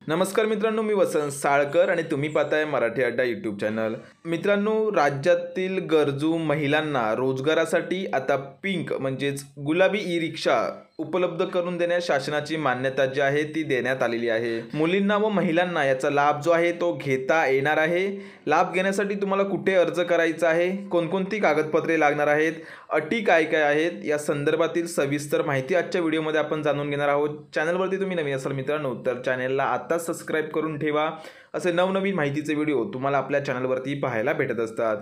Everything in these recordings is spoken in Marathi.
नमस्कार मित्रांनो, मी वसंत साळकर आणि तुम्ही पाहताय मराठी अड्डा यूट्यूब चॅनल. मित्रांनो, राज्यातील गरजू महिलांना रोजगारासाठी आता पिंक म्हणजेच गुलाबी ई रिक्षा उपलब्ध करून देण्यास शासनाची मान्यता जी आहे ती देण्यात आलेली आहे. मुलींना व महिलांना याचा लाभ जो आहे तो घेता येणार आहे. लाभ घेण्यासाठी तुम्हाला कुठे अर्ज करायचा आहे, कोणकोणती कागदपत्रे लागणार आहेत, अटी काय काय आहेत, या संदर्भातील सविस्तर माहिती आजच्या व्हिडिओमध्ये आपण जाणून घेणार आहोत. चॅनलवरती तुम्ही नवीन असाल मित्रांनो तर चॅनलला आता सबस्क्राइब करून ठेवा. असे नवनवीन माहितीचे व्हिडिओ तुम्हाला आपल्या चॅनलवरती पाहायला भेटत असतात.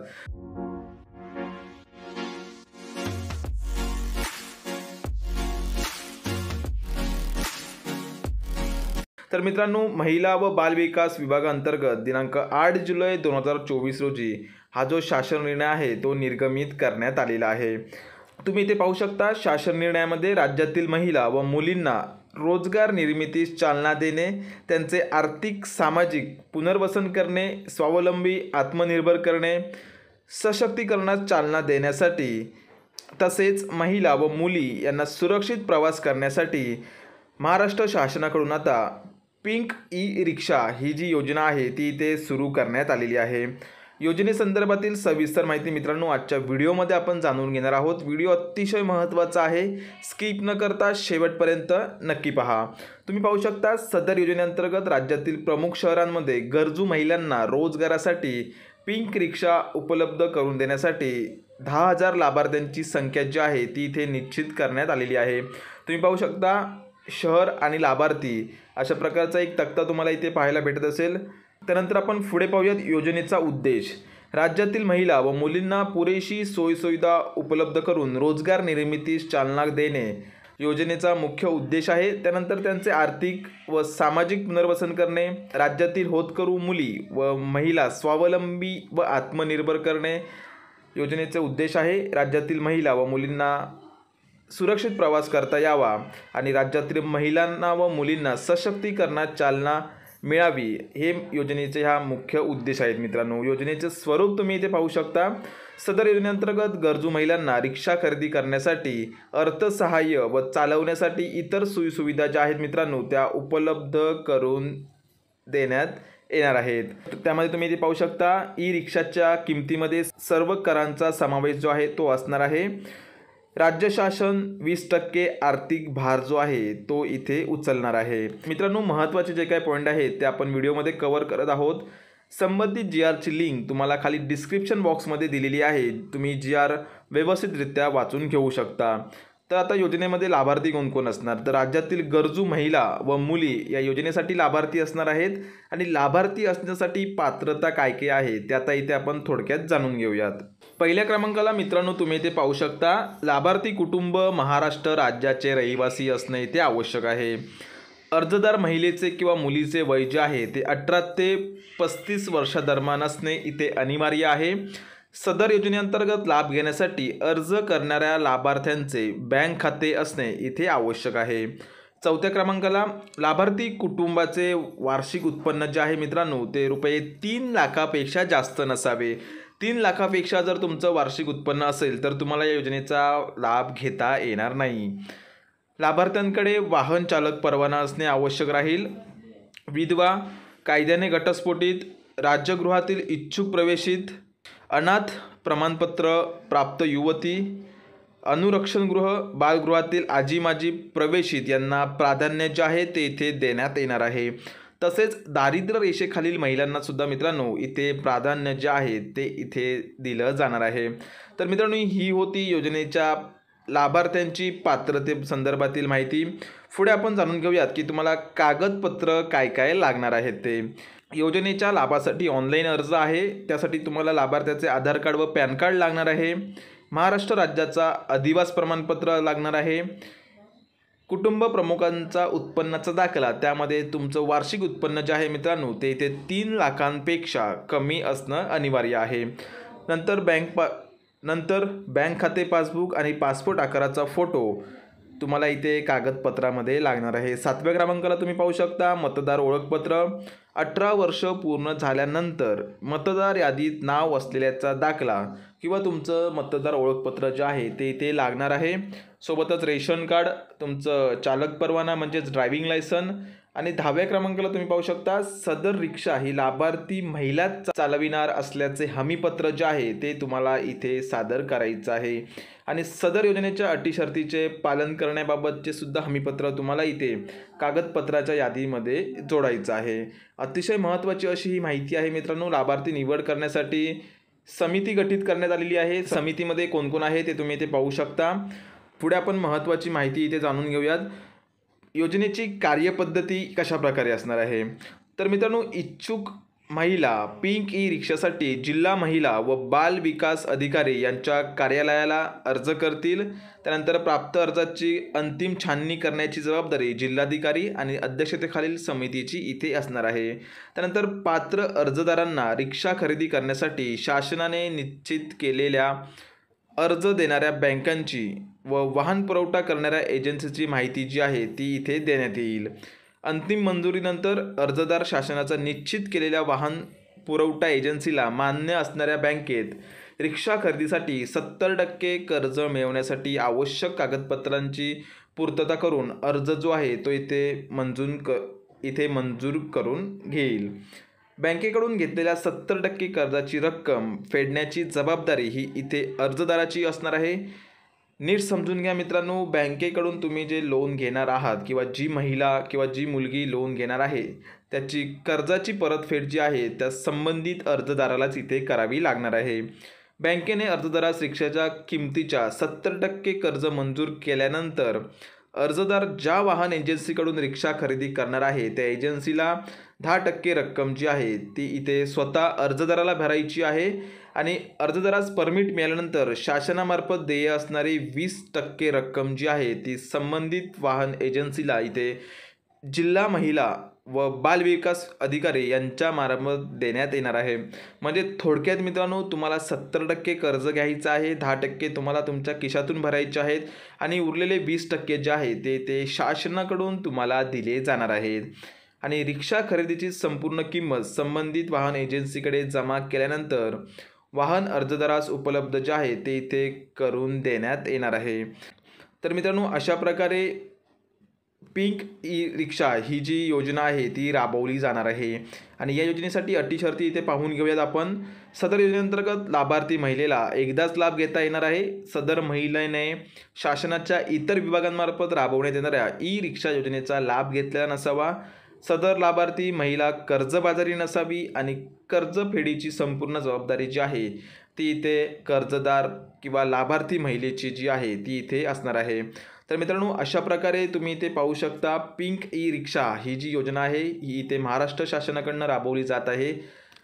तर मित्रांनो, महिला व बालविकास विभागाअंतर्गत दिनांक 8 जुलै 2024 रोजी हा जो शासन निर्णय आहे तो निर्गमित करण्यात आलेला आहे. तुम्ही इथे पाहू शकता, शासन निर्णयामध्ये राज्यातील महिला व मुलींना रोजगार निर्मितीस चालना देणे, त्यांचे आर्थिक सामाजिक पुनर्वसन करणे, स्वावलंबी आत्मनिर्भर करणे, सशक्तीकरणास चालना देण्यासाठी तसेच महिला व मुली यांना सुरक्षित प्रवास करण्यासाठी महाराष्ट्र शासनाकडून आता पिंक ई रिक्षा ही जी योजना आहे ती इथे सुरू करण्यात आलेली आहे. योजनेसंदर्भातील सविस्तर माहिती मित्रांनो आजच्या व्हिडिओमध्ये आपण जाणून घेणार आहोत. व्हिडिओ अतिशय महत्त्वाचा आहे, स्किप न करता शेवटपर्यंत नक्की पहा. तुम्ही पाहू शकता, सदर योजनेअंतर्गत राज्यातील प्रमुख शहरांमध्ये गरजू महिलांना रोजगारासाठी पिंक रिक्षा उपलब्ध करून देण्यासाठी 10,000 लाभार्थ्यांची संख्या जी आहे ती इथे निश्चित करण्यात आलेली आहे. तुम्ही पाहू शकता, शहर आणि लाभार्थी अशा प्रकारचा एक तक्ता तुम्हाला इथे पाहायला भेटत असेल. त्यानंतर आपण पुढे पाहूयात योजनेचा उद्देश. राज्यातील महिला व मुलींना पुरेशी सोयीसुविधा उपलब्ध करून रोजगार निर्मितीस चालना देणे योजनेचा मुख्य उद्देश आहे. त्यानंतर त्यांचे आर्थिक व सामाजिक पुनर्वसन करणे, राज्यातील होतकरू मुली व महिला स्वावलंबी व आत्मनिर्भर करणे योजनेचे उद्देश आहे. राज्यातील महिला व मुलींना सुरक्षित प्रवास करता यावा आणि राज्यातील महिलांना व मुलींना सशक्तीकरणात चालना मिळावी, हे योजनेचे हा मुख्य उद्देश आहेत. मित्रांनो, योजनेचे स्वरूप तुम्ही इथे पाहू शकता. सदर योजनेअंतर्गत गरजू महिलांना रिक्षा खरेदी करण्यासाठी अर्थसहाय्य व चालवण्यासाठी इतर सोयीसुविधा ज्या आहेत मित्रांनो त्या उपलब्ध करून देण्यात येणार आहेत. त्यामध्ये तुम्ही इथे पाहू शकता, ई रिक्षाच्या किमतीमध्ये सर्व करांचा समावेश जो आहे तो असणार आहे. राज्य शासन 20% आर्थिक भार जो आहे तो इथे उचलणार आहे. मित्रांनो, महत्त्वाचे जे काही पॉईंट आहेत ते आपण व्हिडिओमध्ये कव्हर करत आहोत. संबंधित GRची लिंक तुम्हाला खाली डिस्क्रिप्शन बॉक्समध्ये दिलेली आहे. तुम्ही GR व्यवस्थितरित्या वाचून घेऊ शकता. तर आता योजनेमध्ये लाभार्थी कोण कोण असणार, तर राज्यातील गरजू महिला व मुली या योजनेसाठी लाभार्थी असणार आहेत. आणि लाभार्थी असण्यासाठी पात्रता काय काय आहे ते आता इथे आपण थोडक्यात जाणून घेऊयात. पहिल्या क्रमांकाला मित्रांनो तुम्ही इथे पाहू शकता, लाभार्थी कुटुंब महाराष्ट्र राज्याचे रहिवासी असणे इथे आवश्यक आहे. अर्जदार महिलेचे किंवा मुलीचे वय जे आहे ते 18 ते 35 वर्षादरम्यान असणे इथे अनिवार्य आहे. सदर योजनेअंतर्गत लाभ घेण्यासाठी अर्ज करणाऱ्या लाभार्थ्यांचे बँक खाते असणे इथे आवश्यक आहे. चौथ्या क्रमांकाला लाभार्थी कुटुंबाचे वार्षिक उत्पन्न जे आहे मित्रांनो ते ₹3 लाखापेक्षा जास्त नसावे. 3 लाखापेक्षा जर तुमचं वार्षिक उत्पन्न असेल तर तुम्हाला या योजनेचा लाभ घेता येणार नाही. लाभार्थ्यांकडे वाहन चालक परवाना असणे आवश्यक राहील. विधवा, कायद्याने घटस्फोटित, राज्यगृहातील इच्छुक प्रवेशित, अनाथ प्रमाणपत्र प्राप्त युवती, अनुरक्षणगृह, बालगृहातील आजी माजी प्रवेशित यांना प्राधान्य जे आहे ते इथे देण्यात येणार आहे. तसेच दारिद्र्य रेषेखालील महिलांना सुद्धा मित्रांनो इथे प्राधान्य जे आहे ते इथे दिलं जाणार आहे. तर मित्रांनो, ही होती योजनेच्या लाभार्थ्यांची पात्रते संदर्भातील माहिती. पुढे आपण जाणून घेऊयात की तुम्हाला कागदपत्र काय काय लागणार आहेत ते. योजनेच्या लाभासाठी ऑनलाईन अर्ज आहे. त्यासाठी तुम्हाला लाभार्थ्याचे आधार कार्ड व पॅन कार्ड लागणार आहे. महाराष्ट्र राज्याचा अधिवास प्रमाणपत्र लागणार आहे. कुटुंब प्रमुखांचा उत्पन्नाचा दाखला, त्यामध्ये तुमचं वार्षिक उत्पन्न जे आहे मित्रांनो ते इथे 3 लाखांपेक्षा कमी असणं अनिवार्य आहे. नंतर बँक खाते पासबुक आणि पासपोर्ट आकाराचा फोटो तुम्हाला इथे कागदपत्रामध्ये लागणार आहे. 7व्या क्रमांकाला तुम्ही पाहू शकता, मतदार ओळखपत्र. 18 वर्ष पूर्ण झाल्यानंतर मतदार यादीत नाव असलेल्याचा दाखला किंवा तुमचं मतदार ओळखपत्र जे आहे ते इथे लागणार आहे. सोबतच रेशन कार्ड, तुमचं चालक परवाना म्हणजेच ड्रायव्हिंग लायसन आणि 10व्या क्रमांकाला तुम्ही पाहू शकता, सदर रिक्षा ही लाभार्थी महिलाच चालविणार असल्याचे हमीपत्र जे आहे ते तुम्हाला इथे सादर करायचं आहे. आणि सदर योजनेच्या अटी शर्तीचे पालन करण्याबाबतचे सुद्धा हमीपत्र तुम्हाला इथे कागदपत्राच्या यादीमध्ये जोडायचं आहे. अतिशय महत्त्वाची अशी ही माहिती आहे मित्रांनो. लाभार्थी निवड करण्यासाठी समिती गठीत करण्यात आलेली आहे. समितीमध्ये कोण कोण आहे ते तुम्ही इथे पाहू शकता. पुढे आपण महत्त्वाची माहिती इथे जाणून घेऊयात. योजनेची कार्यपद्धती कशा प्रकारे असणार आहे. तर मित्रांनो, इच्छुक महिला पिंक ई रिक्षासाठी जिल्हा महिला व बाल विकास अधिकारी यांच्या कार्यालयाला अर्ज करतील. त्यानंतर प्राप्त अर्जाची अंतिम छाननी करण्याची जबाबदारी जिल्हाधिकारी आणि अध्यक्षतेखालील समितीची इथे असणार आहे. त्यानंतर पात्र अर्जदारांना रिक्षा खरेदी करण्यासाठी शासनाने निश्चित केलेल्या अर्ज देणाऱ्या बँकांची व वाहन पुरवठा करणाऱ्या एजन्सीची माहिती जी आहे ती इथे देण्यात येईल. अंतिम मंजुरीनंतर अर्जदार शासनाचा निश्चित केलेल्या वाहन पुरवठा एजन्सीला मान्य असणाऱ्या बँकेत रिक्षा खरेदीसाठी 70% कर्ज मिळवण्यासाठी आवश्यक कागदपत्रांची पूर्तता करून अर्ज जो आहे तो इथे मंजूर करून घेईल. बँकेकडून घेतलेल्या 70% कर्जाची रक्कम फेडण्याची जबाबदारी ही इथे अर्जदाराची असणार आहे. नीट समजून घ्या मित्रांनो. बँकेकडून तुम्ही जे लोन घेणार आहात किंवा जी महिला किंवा जी मुलगी लोन घेणार आहे त्याची कर्जाची परतफेड जी आहे त्या संबंधित अर्जदारालाच इथे करावी लागणार आहे. बँकेने अर्जदारास रिक्षाच्या किमतीच्या 70% कर्ज मंजूर केल्यानंतर अर्जदार ज्या वाहन एजन्सीकडून रिक्षा खरेदी करणार आहे त्या एजन्सीला 10% रक्कम जी आहे ती इथे स्वतः अर्जदाराला भरायची आहे. आणि अर्जदारास परमिट मिळाल्यानंतर शासनामार्फत देय असणारी 20% रक्कम जी आहे ती संबंधित वाहन एजन्सीला इथे जिल्हा महिला व बाल विकास अधिकारी यांच्या मार्फत देण्यात येणार आहे. म्हणजे थोडक्यात मित्रांनो, तुम्हाला 70% कर्ज घ्यायचं आहे, 10% तुम्हाला तुमच्या खिशातून भरायचे आहेत आणि उरलेले 20% जे आहे ते शासनाकडून तुम्हाला दिले जाणार आहेत. आणि रिक्षा खरेदीची संपूर्ण किंमत संबंधित वाहन एजन्सीकडे जमा केल्यानंतर वाहन अर्जदारास उपलब्ध जे आहे ते इथे करून देण्यात येणार आहे. तर मित्रांनो, अशा प्रकारे पिंक ई रिक्षा ही जी योजना आहे ती राबवली जाणार आहे. आणि या योजनेसाठी अटी शर्ती इथे पाहून घेऊयात आपण. सदर योजनेअंतर्गत लाभार्थी महिलेला एकदाच लाभ घेता येणार आहे. सदर महिलेने शासनाच्या इतर विभागांमार्फत राबवण्यात येणाऱ्या ई रिक्षा योजनेचा लाभ घेतलेला नसावा. सदर लाभार्थी महिला कर्जबाजारी नसावी आणि कर्जफेडीची संपूर्ण जबाबदारी जी आहे ती इथे कर्जदार किंवा लाभार्थी महिलेची जी आहे ती इथे असणार आहे. तर मित्रांनो, अशा प्रकारे तुम्ही इथे पाहू शकता पिंक ई रिक्षा ही जी योजना आहे ही इथे महाराष्ट्र शासनाकडून राबवली जात आहे.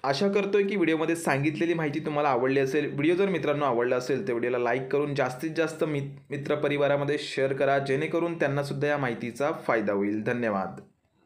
आशा करतोय की व्हिडिओमध्ये सांगितलेली माहिती तुम्हाला आवडली असेल. व्हिडिओ जर मित्रांनो आवडला असेल तर व्हिडिओला लाईक करून जास्तीत जास्त मित्रपरिवारामध्ये शेअर करा, जेणेकरून त्यांनासुद्धा या माहितीचा फायदा होईल. धन्यवाद.